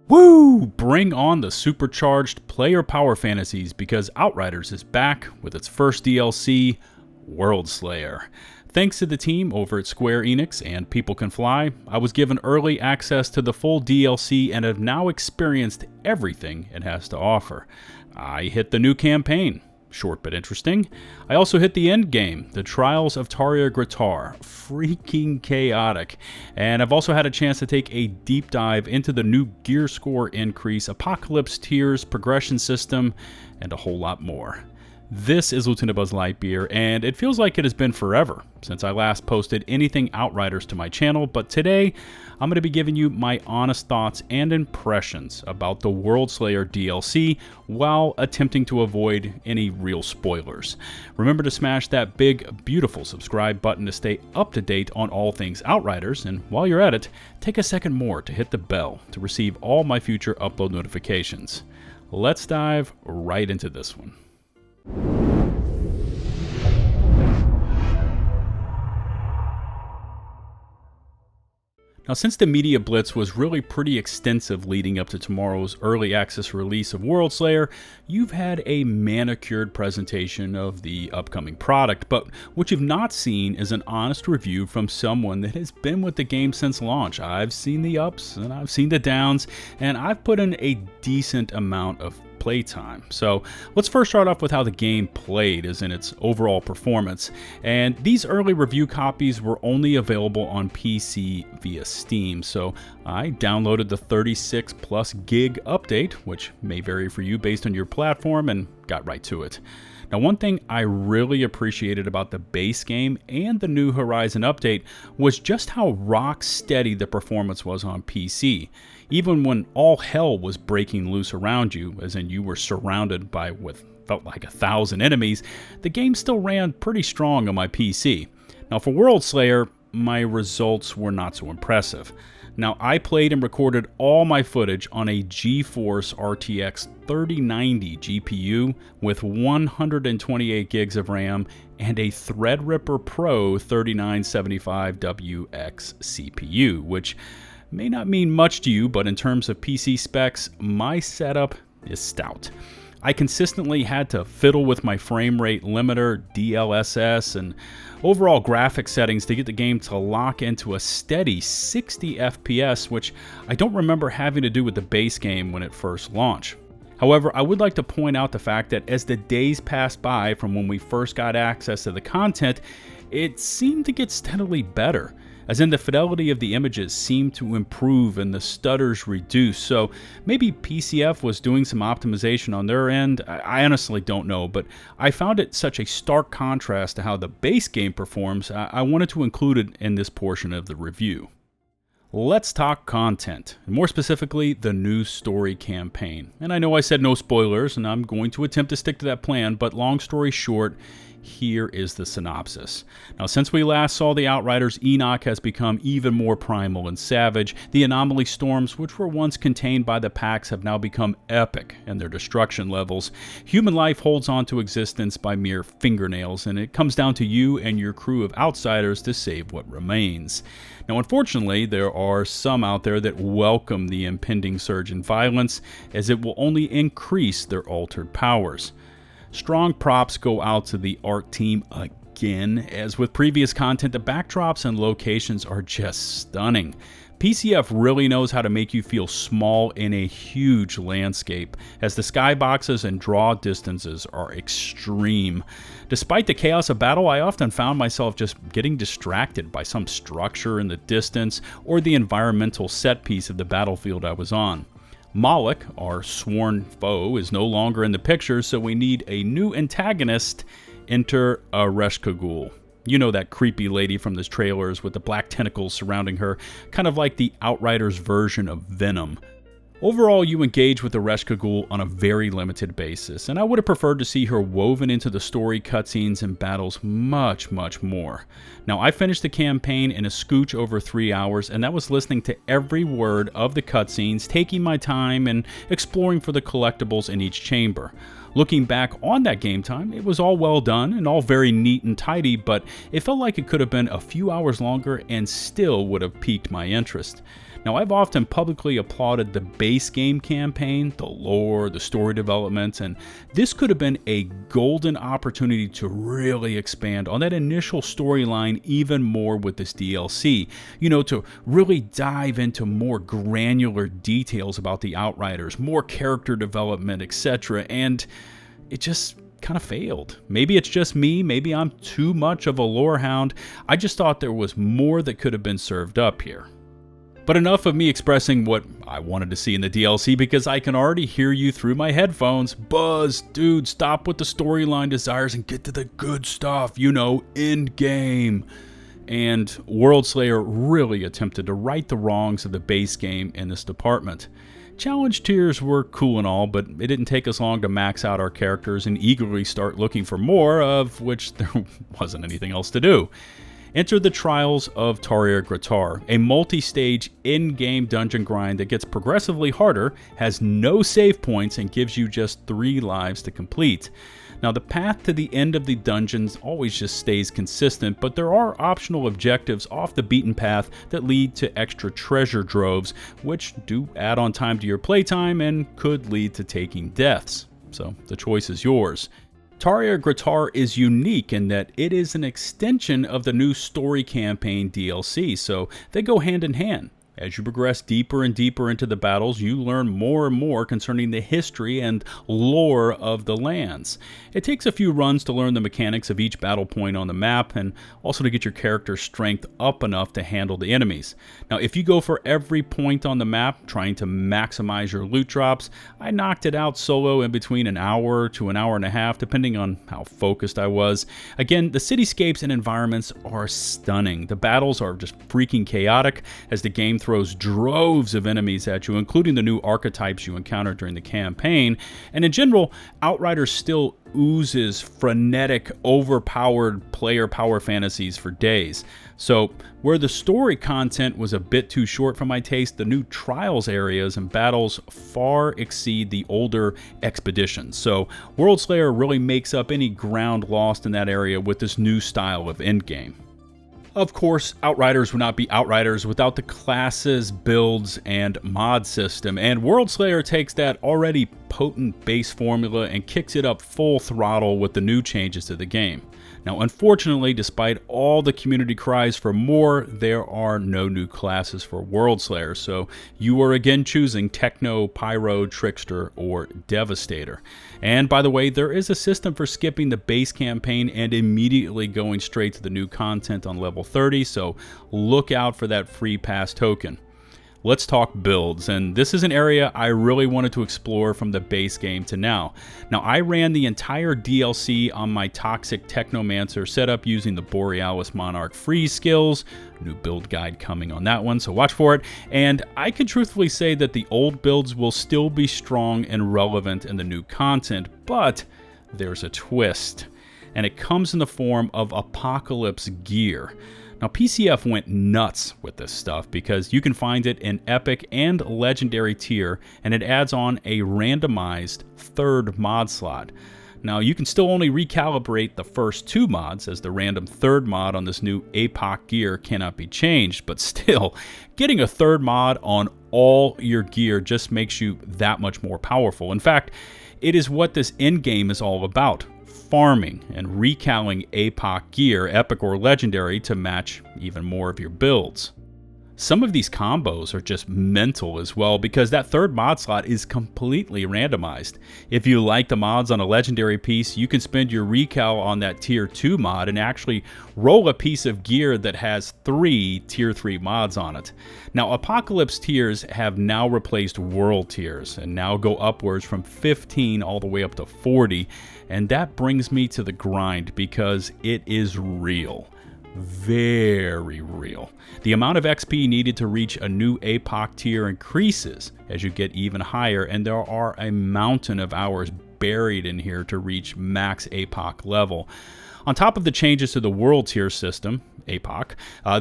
Woo! Bring on the supercharged player power fantasies because Outriders is back with its first DLC, Worldslayer. Thanks to the team over at Square Enix and People Can Fly, I was given early access to the full DLC and have now experienced everything it has to offer. I hit the new campaign. Short but interesting. I also hit the end game, the Trials of Tarja Gratar, freaking chaotic. And I've also had a chance to take a deep dive into the new gear score increase, apocalypse tiers, progression system, and a whole lot more. This is LtBuzzLitebeer, and it feels like it has been forever since I last posted anything Outriders to my channel, but today I'm going to be giving you my honest thoughts and impressions about the Worldslayer DLC while attempting to avoid any real spoilers. Remember to smash that big, beautiful subscribe button to stay up to date on all things Outriders, and while you're at it, take a second more to hit the bell to receive all my future upload notifications. Let's dive right into this one. Now, since the media blitz was really pretty extensive leading up to tomorrow's early access release of Worldslayer, you've had a manicured presentation of the upcoming product, but what you've not seen is an honest review from someone that has been with the game since launch. I've seen the ups and I've seen the downs, and I've put in a decent amount of playtime. So let's first start off with how the game played as in its overall performance, and these early review copies were only available on PC via Steam, so I downloaded the 36 plus gig update, which may vary for you based on your platform, and got right to it. Now, one thing I really appreciated about the base game and the New Horizon update was just how rock steady the performance was on PC. Even when all hell was breaking loose around you, as in you were surrounded by what felt like 1,000 enemies, the game still ran pretty strong on my PC. Now, for Worldslayer, my results were not so impressive. Now, I played and recorded all my footage on a GeForce RTX 3090 GPU with 128 gigs of RAM and a Threadripper Pro 3975WX CPU, which may not mean much to you, but in terms of PC specs, my setup is stout. I consistently had to fiddle with my frame rate limiter, DLSS, and overall graphic settings to get the game to lock into a steady 60 FPS, which I don't remember having to do with the base game when it first launched. However, I would like to point out the fact that as the days passed by from when we first got access to the content, it seemed to get steadily better, as in the fidelity of the images seemed to improve and the stutters reduce. So maybe PCF was doing some optimization on their end. I honestly don't know, but I found it such a stark contrast to how the base game performs, I wanted to include it in this portion of the review. Let's talk content, and more specifically, the new story campaign. And I know I said no spoilers, and I'm going to attempt to stick to that plan, but long story short, here is the synopsis. Now, since we last saw the Outriders, Enoch has become even more primal and savage. The anomaly storms, which were once contained by the packs, have now become epic in their destruction levels. Human life holds on to existence by mere fingernails, and it comes down to you and your crew of outsiders to save what remains. Now, unfortunately, there are some out there that welcome the impending surge in violence, as it will only increase their altered powers. Strong props go out to the art team again, as with previous content, the backdrops and locations are just stunning. PCF really knows how to make you feel small in a huge landscape, as the skyboxes and draw distances are extreme. Despite the chaos of battle, I often found myself just getting distracted by some structure in the distance or the environmental set piece of the battlefield I was on. Moloch, our sworn foe, is no longer in the picture, so we need a new antagonist. Enter Ereshkigal. You know, that creepy lady from the trailers with the black tentacles surrounding her, kind of like the Outriders version of Venom. Overall, you engage with Ereshkigal on a very limited basis, and I would have preferred to see her woven into the story, cutscenes, and battles much, much more. Now, I finished the campaign in a scooch over 3 hours, and that was listening to every word of the cutscenes, taking my time, and exploring for the collectibles in each chamber. Looking back on that game time, it was all well done and all very neat and tidy, but it felt like it could have been a few hours longer and still would have piqued my interest. Now, I've often publicly applauded the base game campaign, the lore, the story development, and this could have been a golden opportunity to really expand on that initial storyline even more with this DLC. You know, to really dive into more granular details about the Outriders, more character development, etc. And it just kind of failed. Maybe it's just me, maybe I'm too much of a lore hound. I just thought there was more that could have been served up here. But enough of me expressing what I wanted to see in the DLC, because I can already hear you through my headphones. Buzz, dude, stop with the storyline desires and get to the good stuff, you know, end game. And Worldslayer really attempted to right the wrongs of the base game in this department. Challenge tiers were cool and all, but it didn't take us long to max out our characters and eagerly start looking for more, of which there wasn't anything else to do. Enter the Trials of Tarja Graatar, a multi-stage in-game dungeon grind that gets progressively harder, has no save points, and gives you just 3 lives to complete. Now, the path to the end of the dungeons always just stays consistent, but there are optional objectives off the beaten path that lead to extra treasure droves, which do add on time to your playtime and could lead to taking deaths. So the choice is yours. Tarja Graatar is unique in that it is an extension of the new story campaign DLC, so they go hand in hand. As you progress deeper and deeper into the battles, you learn more and more concerning the history and lore of the lands. It takes a few runs to learn the mechanics of each battle point on the map, and also to get your character's strength up enough to handle the enemies. Now, if you go for every point on the map, trying to maximize your loot drops, I knocked it out solo in between an hour to an hour and a half, depending on how focused I was. Again, the cityscapes and environments are stunning. The battles are just freaking chaotic as the game throws droves of enemies at you, including the new archetypes you encounter during the campaign. And in general, Outriders still oozes frenetic, overpowered player power fantasies for days. So, where the story content was a bit too short for my taste, the new Trials areas and battles far exceed the older expeditions. So, Worldslayer really makes up any ground lost in that area with this new style of endgame. Of course, Outriders would not be Outriders without the classes, builds, and mod system, and Worldslayer takes that already potent base formula and kicks it up full throttle with the new changes to the game. Now, unfortunately, despite all the community cries for more, there are no new classes for Worldslayer, so you are again choosing Techno, Pyro, Trickster, or Devastator. And by the way, there is a system for skipping the base campaign and immediately going straight to the new content on level 30, so look out for that free pass token. Let's talk builds, and this is an area I really wanted to explore from the base game to now. Now, I ran the entire DLC on my toxic Technomancer setup using the Borealis Monarch freeze skills. New build guide coming on that one, so watch for it. And I can truthfully say that the old builds will still be strong and relevant in the new content, but there's a twist, and it comes in the form of Apocalypse gear. Now, PCF went nuts with this stuff because you can find it in Epic and Legendary tier, and it adds on a randomized 3rd mod slot. Now, you can still only recalibrate the first 2 mods, as the random 3rd mod on this new APOC gear cannot be changed, but still, getting a 3rd mod on all your gear just makes you that much more powerful. In fact, it is what this endgame is all about. Farming and recalling APOC gear, epic or legendary, to match even more of your builds. Some of these combos are just mental as well, because that 3rd mod slot is completely randomized. If you like the mods on a legendary piece, you can spend your recal on that tier 2 mod and actually roll a piece of gear that has 3 tier 3 mods on it. Now, Apocalypse tiers have now replaced World tiers and now go upwards from 15 all the way up to 40, and that brings me to the grind because it is real. Very real. The amount of XP needed to reach a new APOC tier increases as you get even higher, and there are a mountain of hours buried in here to reach max APOC level. On top of the changes to the world tier system, APOC,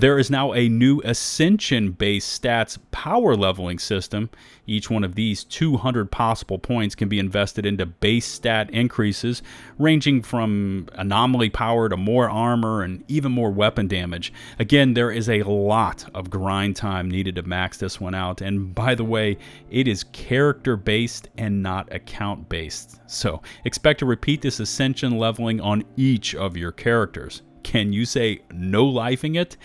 there is now a new Ascension-based stats power leveling system. Each one of these 200 possible points can be invested into base stat increases, ranging from anomaly power to more armor and even more weapon damage. Again, there is a lot of grind time needed to max this one out, and by the way, it is character-based and not account-based. So expect to repeat this Ascension leveling on each of your characters. Can you say no lifing it?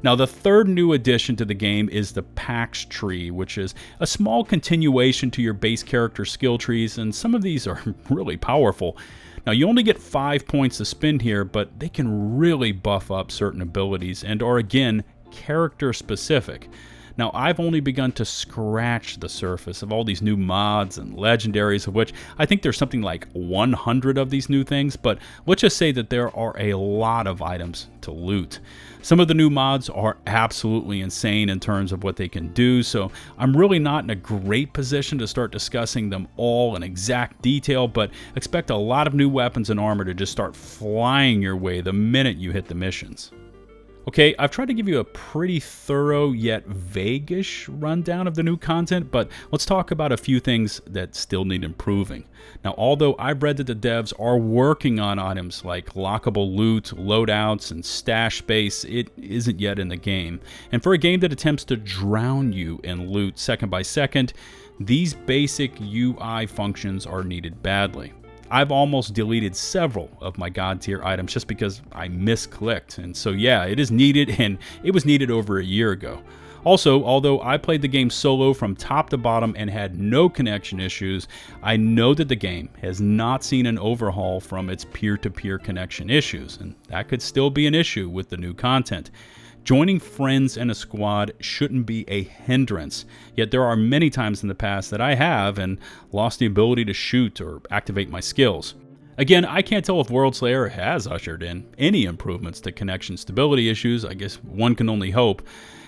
Now, the third new addition to the game is the Pax tree, which is a small continuation to your base character skill trees, and some of these are really powerful. Now, you only get 5 points to spend here, but they can really buff up certain abilities and are, again, character specific. Now, I've only begun to scratch the surface of all these new mods and legendaries, of which I think there's something like 100 of these new things, but let's just say that there are a lot of items to loot. Some of the new mods are absolutely insane in terms of what they can do, so I'm really not in a great position to start discussing them all in exact detail, but expect a lot of new weapons and armor to just start flying your way the minute you hit the missions. Okay, I've tried to give you a pretty thorough yet vague-ish rundown of the new content, but let's talk about a few things that still need improving. Now, although I've read that the devs are working on items like lockable loot, loadouts, and stash space, it isn't yet in the game. And for a game that attempts to drown you in loot second by second, these basic UI functions are needed badly. I've almost deleted several of my god tier items just because I misclicked, and so yeah, it is needed, and it was needed over a year ago. Also, although I played the game solo from top to bottom and had no connection issues, I know that the game has not seen an overhaul from its peer-to-peer connection issues, and that could still be an issue with the new content. Joining friends in a squad shouldn't be a hindrance, yet there are many times in the past that I have and lost the ability to shoot or activate my skills. Again, I can't tell if Worldslayer has ushered in any improvements to connection stability issues. I guess one can only hope.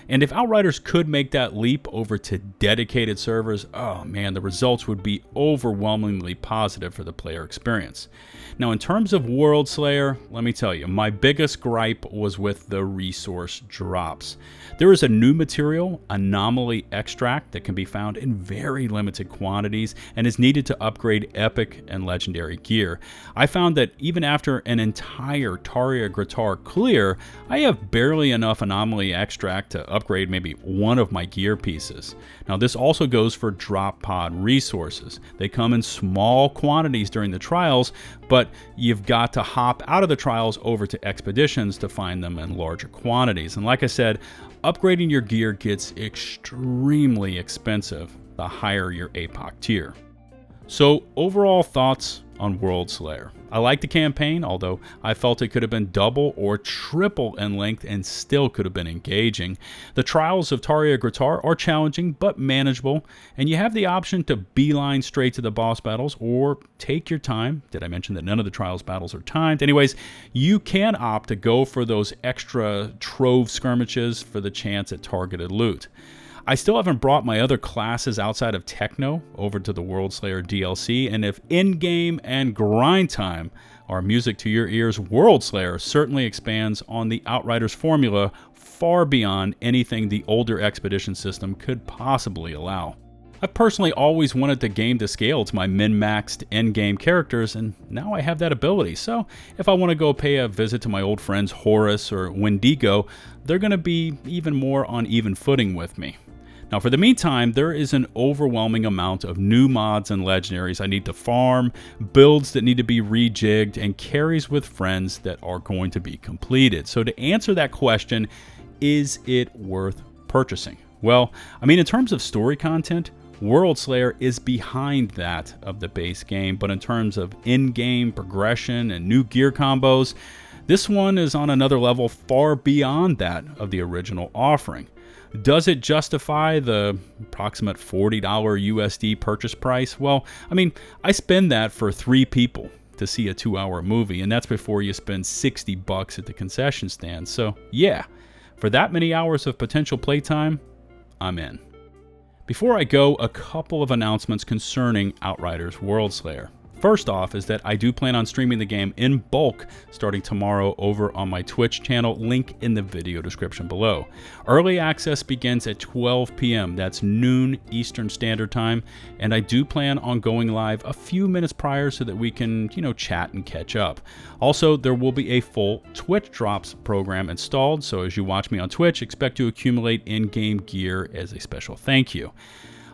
And if Outriders could make that leap over to dedicated servers, oh man, the results would be overwhelmingly positive for the player experience. Now, in terms of Worldslayer, let me tell you, my biggest gripe was with the resource drops. There is a new material, Anomaly Extract, that can be found in very limited quantities and is needed to upgrade epic and legendary gear. I found that even after an entire Tarja Graatar clear, I have barely enough Anomaly Extract to upgrade maybe one of my gear pieces. Now, this also goes for drop pod resources. They come in small quantities during the trials, but you've got to hop out of the trials over to expeditions to find them in larger quantities. And like I said, upgrading your gear gets extremely expensive the higher your APOC tier. So overall thoughts on Worldslayer. I like the campaign, although I felt it could have been double or triple in length and still could have been engaging. The trials of Tarja Graatar are challenging but manageable, and you have the option to beeline straight to the boss battles or take your time. Did I mention that none of the trials battles are timed? Anyways, you can opt to go for those extra trove skirmishes for the chance at targeted loot. I still haven't brought my other classes outside of Techno over to the Worldslayer DLC, and if in-game and grind time are music to your ears, Worldslayer certainly expands on the Outriders formula far beyond anything the older Expedition system could possibly allow. I've personally always wanted the game to scale to my min-maxed in-game characters, and now I have that ability. So if I want to go pay a visit to my old friends Horus or Wendigo, they're going to be even more on even footing with me. Now, for the meantime, there is an overwhelming amount of new mods and legendaries I need to farm, builds that need to be rejigged, and carries with friends that are going to be completed. So to answer that question, is it worth purchasing? Well, I mean, in terms of story content, Worldslayer is behind that of the base game, but in terms of in-game progression and new gear combos, this one is on another level far beyond that of the original offering. Does it justify the approximate $40 USD purchase price? Well, I mean, I spend that for 3 people to see a 2-hour movie, and that's before you spend $60 at the concession stand. So yeah, for that many hours of potential playtime, I'm in. Before I go, a couple of announcements concerning Outriders Worldslayer. First off is that I do plan on streaming the game in bulk starting tomorrow over on my Twitch channel, link in the video description below. Early access begins at 12 p.m. That's noon Eastern Standard Time, and I do plan on going live a few minutes prior so that we can, chat and catch up. Also, there will be a full Twitch Drops program installed, so as you watch me on Twitch, expect to accumulate in-game gear as a special thank you.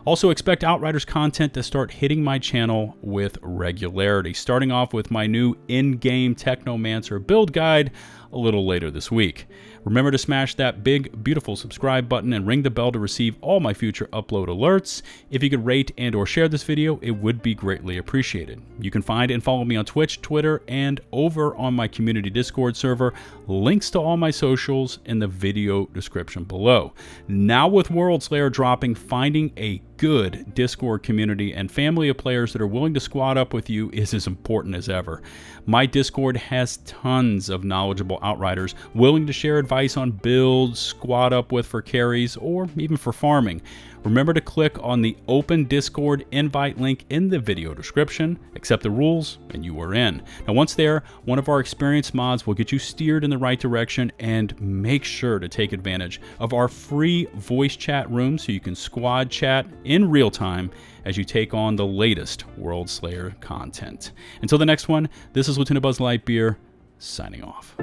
Also expect Outriders content to start hitting my channel with regularity, starting off with my new in-game Technomancer build guide a little later this week. Remember to smash that big, beautiful subscribe button and ring the bell to receive all my future upload alerts. If you could rate and or share this video, it would be greatly appreciated. You can find and follow me on Twitch, Twitter, and over on my community Discord server. Links to all my socials in the video description below. Now with Worldslayer dropping, finding a good Discord community and family of players that are willing to squad up with you is as important as ever. My Discord has tons of knowledgeable Outriders willing to share advice on builds, squad up with for carries, or even for farming. Remember to click on the open Discord invite link in the video description, accept the rules, and you are in. Now once there, one of our experienced mods will get you steered in the right direction, and make sure to take advantage of our free voice chat room so you can squad chat in real time as you take on the latest Worldslayer content. Until the next one, this is LtBuzzLitebeer signing off.